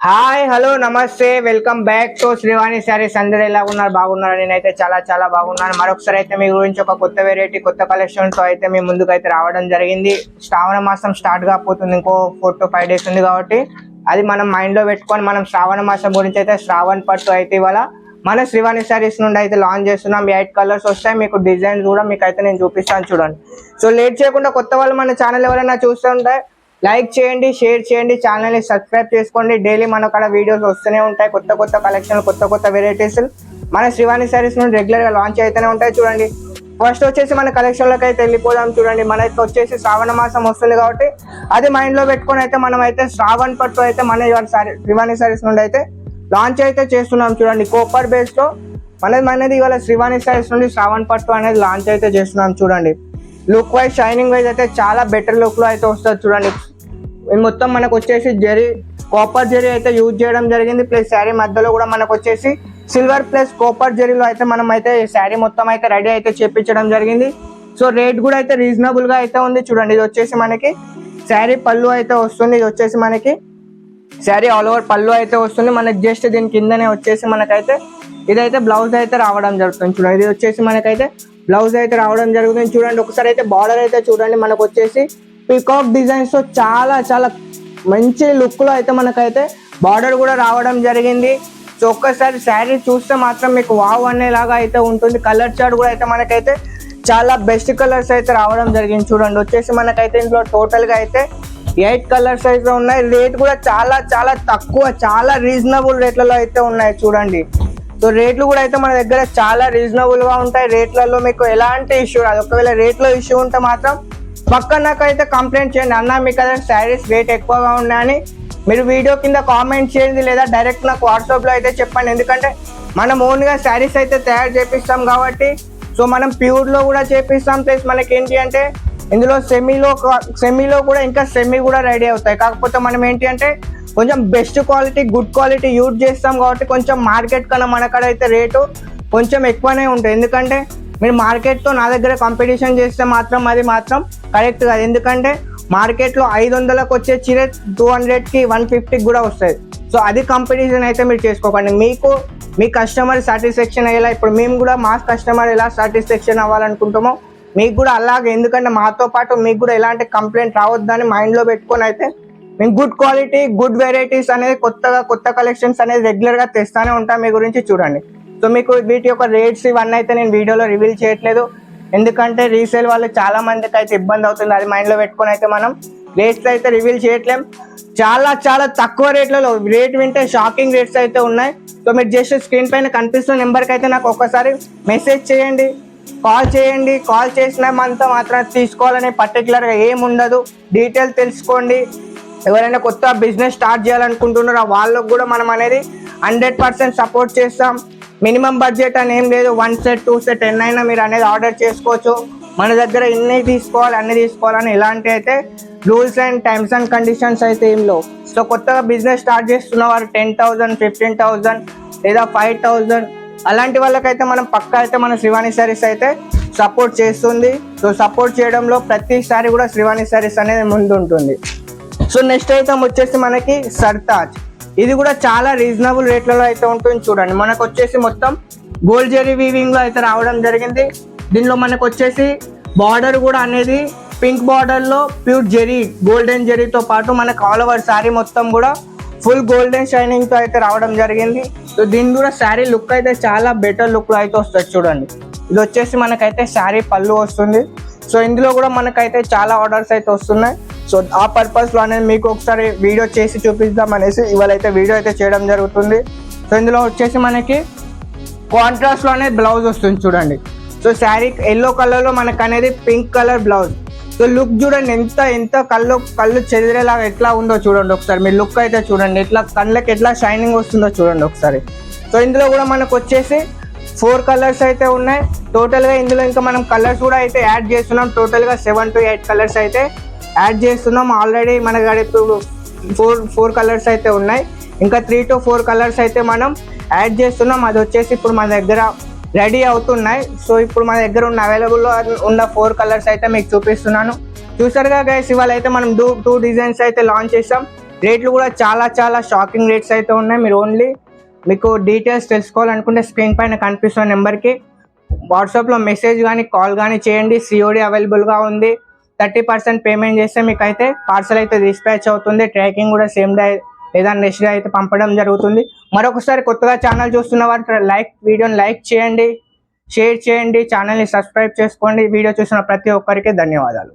Hi hello నమస్తే welcome back to Srivani saris. అందరూ ఎలా ఉన్నారు? బాగున్నారు? నేనైతే చాలా చాలా బాగున్నాను. మరొకసారి అయితే మీ గురించి ఒక కొత్త వెరైటీ కొత్త కలెక్షన్ తో అయితే మీ ముందుకు అయితే రావడం జరిగింది. శ్రావణ మాసం స్టార్ట్ కాకపోతుంది, ఇంకో 4 to 5 days ఉంది కాబట్టి అది మనం మైండ్ లో పెట్టుకొని మనం శ్రావణ మాసం గురించి అయితే శ్రావణ పట్టు అయితే ఇవాళ మన శ్రీవాణి శారీస్ నుండి అయితే లాంచ్ చేస్తున్నాం. 8 కలర్స్ వస్తాయి, మీకు డిజైన్ కూడా మీకు అయితే నేను చూపిస్తాను చూడండి. సో లేట్ చేయకుండా కొత్త వాళ్ళు మన ఛానల్ ఎవరైనా చూస్తుంటే లైక్ చేయండి, షేర్ చేయండి, ఛానల్ని సబ్స్క్రైబ్ చేసుకోండి. డైలీ మన కాడ వీడియోస్ వస్తూనే ఉంటాయి, కొత్త కొత్త కలెక్షన్ కొత్త కొత్త వెరైటీస్ మన శ్రీవాణి శారీస్ నుండి రెగ్యులర్గా లాంచ్ అయితేనే ఉంటాయి చూడండి. ఫస్ట్ వచ్చేసి మన కలెక్షన్లోకి అయితే వెళ్ళిపోదాం చూడండి. మనకి వచ్చేసి శ్రావణ మాసం వస్తుంది కాబట్టి అది మైండ్లో పెట్టుకొని అయితే మనం అయితే శ్రావణ పట్టు అయితే మన శ్రీవాణి శారీస్ నుండి అయితే లాంచ్ అయితే చేస్తున్నాం చూడండి. కోపర్ బేస్లో మనది ఇవాళ శ్రీవాణి శారీస్ నుండి శ్రావణ పట్టు అనేది లాంచ్ అయితే చేస్తున్నాం చూడండి. లుక్ వైజ్ షైనింగ్ వైజ్ అయితే చాలా బెటర్ లుక్లో అయితే వస్తుంది చూడండి. మొత్తం మనకు వచ్చేసి కాపర్ జరీ అయితే యూజ్ చేయడం జరిగింది. ప్లస్ శారీ మధ్యలో కూడా మనకు వచ్చేసి సిల్వర్ ప్లస్ కాపర్ జరీలో అయితే మనం అయితే శారీ మొత్తం అయితే రెడీ అయితే చేపించడం జరిగింది. సో రేట్ కూడా అయితే రీజనబుల్ గా అయితే ఉంది చూడండి. ఇది వచ్చేసి మనకి శారీ పళ్ళు అయితే వస్తుంది. ఇది వచ్చేసి మనకి శారీ ఆల్ ఓవర్ పళ్ళు అయితే వస్తుంది. మనకి జస్ట్ దీని కిందనే వచ్చేసి మనకైతే ఇదైతే బ్లౌజ్ అయితే రావడం జరుగుతుంది చూడండి. ఇది వచ్చేసి మనకైతే బ్లౌజ్ అయితే రావడం జరుగుతుంది చూడండి. ఒకసారి అయితే బార్డర్ అయితే చూడండి, మనకు వచ్చేసి పీకాక్ డిజైన్స్ తో చాలా చాలా మంచి లుక్ లో అయితే మనకైతే బార్డర్ కూడా రావడం జరిగింది. సో ఒక్కసారి శారీ చూస్తే మాత్రం మీకు వావ్ అనేలాగా అయితే ఉంటుంది. కలర్ చార్ట్ కూడా అయితే మనకైతే చాలా బెస్ట్ కలర్స్ అయితే రావడం జరిగింది చూడండి. వచ్చేసి మనకైతే ఇందులో టోటల్ గా అయితే 8 కలర్స్ అయితే ఉన్నాయి. రేట్ కూడా చాలా చాలా తక్కువ, చాలా రీజనబుల్ రేట్లలో అయితే ఉన్నాయి చూడండి. సో రేట్లు కూడా అయితే మన దగ్గర చాలా రీజనబుల్ గా ఉంటాయి. రేట్లలో మీకు ఎలాంటి ఇష్యూ రాదు. ఒకవేళ రేట్లో ఇష్యూ ఉంటే మాత్రం పక్కన నాకైతే కంప్లైంట్ చేయండి, అన్న మీ కదా శారీస్ రేట్ ఎక్కువగా ఉన్నాయని మీరు వీడియో కింద కామెంట్ చేయండి, లేదా డైరెక్ట్ నాకు వాట్సాప్లో అయితే చెప్పండి. ఎందుకంటే మనం ఓన్గా శారీస్ అయితే తయారు చేపిస్తాం కాబట్టి సో మనం ప్యూర్లో కూడా చేపిస్తాం. ప్లస్ మనకి ఏంటి అంటే ఇందులో సెమీలో కూడా ఇంకా సెమీ కూడా రెడీ అవుతాయి. కాకపోతే మనం ఏంటి అంటే కొంచెం best quality good quality use చేస్తాం కాబట్టి కొంచెం మార్కెట్ కన్నా మన కాడ అయితే రేటు కొంచెం ఎక్కువనే ఉంటుంది. ఎందుకంటే మీరు మార్కెట్తో నా దగ్గర కాంపిటీషన్ చేస్తే మాత్రం అది మాత్రం కరెక్ట్ కాదు. ఎందుకంటే మార్కెట్లో 500లకు వచ్చే చీర 200కి 150కి కూడా వస్తుంది. సో అది కాంపిటీషన్ అయితే మీరు చేసుకోకండి. మీ కస్టమర్ సాటిస్ఫాక్షన్ అయ్యేలా, ఇప్పుడు మేము కూడా మా కస్టమర్ ఎలా సాటిస్ఫాక్షన్ అవ్వాలనుకుంటామో మీకు కూడా అలాగే, ఎందుకంటే మాతో పాటు మీకు కూడా ఎలాంటి కంప్లైంట్ రావద్దని మైండ్లో పెట్టుకొని అయితే మేము గుడ్ క్వాలిటీ గుడ్ వెరైటీస్ అనేది కొత్త కలెక్షన్స్ అనేది రెగ్యులర్గా తెస్తానే ఉంటాం మీ గురించి చూడండి. సో మీకు వీటి యొక్క రేట్స్ ఇవన్నీ అయితే నేను వీడియోలో రివీల్ చేయట్లేదు, ఎందుకంటే రీసేల్ వాళ్ళు చాలా మందికి అయితే ఇబ్బంది అవుతుంది. అది మైండ్లో పెట్టుకొని అయితే మనం రేట్స్ అయితే రివీల్ చేయట్లేం. చాలా చాలా తక్కువ రేట్లలో రేట్ వింటే షాకింగ్ రేట్స్ అయితే ఉన్నాయి. సో మీరు జస్ట్ స్క్రీన్ పైన కనిపిస్తున్న నెంబర్కి అయితే నాకు ఒక్కసారి మెసేజ్ చేయండి, కాల్ చేసిన మాత్రం తీసుకోవాలని పర్టికులర్గా ఏముండదు. డీటెయిల్ తెలుసుకోండి. ఎవరైనా కొత్త బిజినెస్ స్టార్ట్ చేయాలనుకుంటున్నారో వాళ్ళకు కూడా మనం అనేది 100% సపోర్ట్ చేస్తాం. మినిమం బడ్జెట్ అని ఏం లేదు. 1 set 2 set ఎన్నైనా మీరు అనేది ఆర్డర్ చేసుకోవచ్చు. మన దగ్గర అన్ని తీసుకోవాలని ఎలాంటి అయితే rules and times and conditions అయితే ఏం లేవు. సో కొత్తగా బిజినెస్ స్టార్ట్ చేస్తున్న వారు 10,000 15,000 లేదా 5,000 అలాంటి వాళ్ళకైతే మనం పక్కా అయితే మన శ్రీవాణి శారీస్ అయితే సపోర్ట్ చేస్తుంది. సో సపోర్ట్ చేయడంలో ప్రతిసారి కూడా శ్రీవాణి శారీస్ అనేది ముందు ఉంటుంది. సో నెక్స్ట్ అయితే వచ్చేసి మనకి సర్తాజ్. ఇది కూడా చాలా రీజనబుల్ రేట్లలో అయితే ఉంటుంది చూడండి. మనకు వచ్చేసి మొత్తం గోల్డ్ జరీ వీవింగ్ లో అయితే రావడం జరిగింది. దీనిలో మనకు వచ్చేసి బార్డర్ కూడా అనేది పింక్ బార్డర్ లో ప్యూర్ జరీ గోల్డెన్ జరీతో పాటు మనకు ఆల్ ఓవర్ శారీ మొత్తం కూడా ఫుల్ గోల్డెన్ షైనింగ్ తో అయితే రావడం జరిగింది. సో దీని కూడా శారీ లుక్ అయితే చాలా బెటర్ లుక్ లో అయితే వస్తుంది చూడండి. ఇది వచ్చేసి మనకైతే శారీ పళ్ళు వస్తుంది. సో ఇందులో కూడా మనకైతే చాలా ఆర్డర్స్ అయితే వస్తున్నాయి. సో ఆ పర్పస్లో అనేది మీకు ఒకసారి వీడియో చేసి చూపిద్దాం అనేసి ఇవాళ అయితే వీడియో అయితే చేయడం జరుగుతుంది. సో ఇందులో వచ్చేసి మనకి కాంట్రాస్ట్లో అనేది బ్లౌజ్ వస్తుంది చూడండి. సో శారీ ఎల్లో కలర్లో మనకు అనేది pink colour blouse. So look చూడండి ఎంత కళ్ళు చెదిరేలాగా ఎట్లా ఉందో చూడండి. ఒకసారి మీరు లుక్ అయితే చూడండి, కళ్ళకి ఎట్లా షైనింగ్ వస్తుందో చూడండి ఒకసారి. సో ఇందులో కూడా మనకు వచ్చేసి 4 కలర్స్ అయితే ఉన్నాయి టోటల్గా. ఇందులో ఇంకా మనం కలర్స్ కూడా అయితే యాడ్ చేస్తున్నాం. టోటల్గా 7 to 8 కలర్స్ అయితే యాడ్ చేస్తున్నాం. ఆల్రెడీ మన కాడ ఇప్పుడు 4 కలర్స్ అయితే ఉన్నాయి. ఇంకా 3 to 4 కలర్స్ అయితే మనం యాడ్ చేస్తున్నాం. అది వచ్చేసి ఇప్పుడు మన దగ్గర రెడీ అవుతున్నాయి. సో ఇప్పుడు మన దగ్గర అవైలబుల్లో ఉన్న 4 కలర్స్ అయితే మీకు చూపిస్తున్నాను. చూసారుగా గైస్, ఇవాళ అయితే మనం 2 డిజైన్స్ అయితే లాంచ్ చేసాం. రేట్లు కూడా చాలా చాలా షాకింగ్ రేట్స్ అయితే ఉన్నాయి. మీరు ఓన్లీ మీకు డీటెయిల్స్ తెలుసుకోవాలనుకుంటే స్క్రీన్ పైన కనిపిస్తున్న నెంబర్కి వాట్సాప్లో మెసేజ్ కానీ కాల్ కానీ చేయండి. సిఓడి అవైలబుల్గా ఉంది. 30% పేమెంట్ చేస్తే మీకు అయితే పార్సల్ అయితే డిస్పాచ్ అవుతుంది. ట్రాకింగ్ కూడా సేమ్ డే లేదా నెక్స్ట్ డే అయితే పంపడం జరుగుతుంది. మరొకసారి కొత్తగా ఛానల్ చూస్తున్న వారు వీడియోని లైక్ చేయండి, షేర్ చేయండి, ఛానల్ని సబ్స్క్రైబ్ చేసుకోండి. వీడియో చూసిన ప్రతి ఒక్కరికి ధన్యవాదాలు.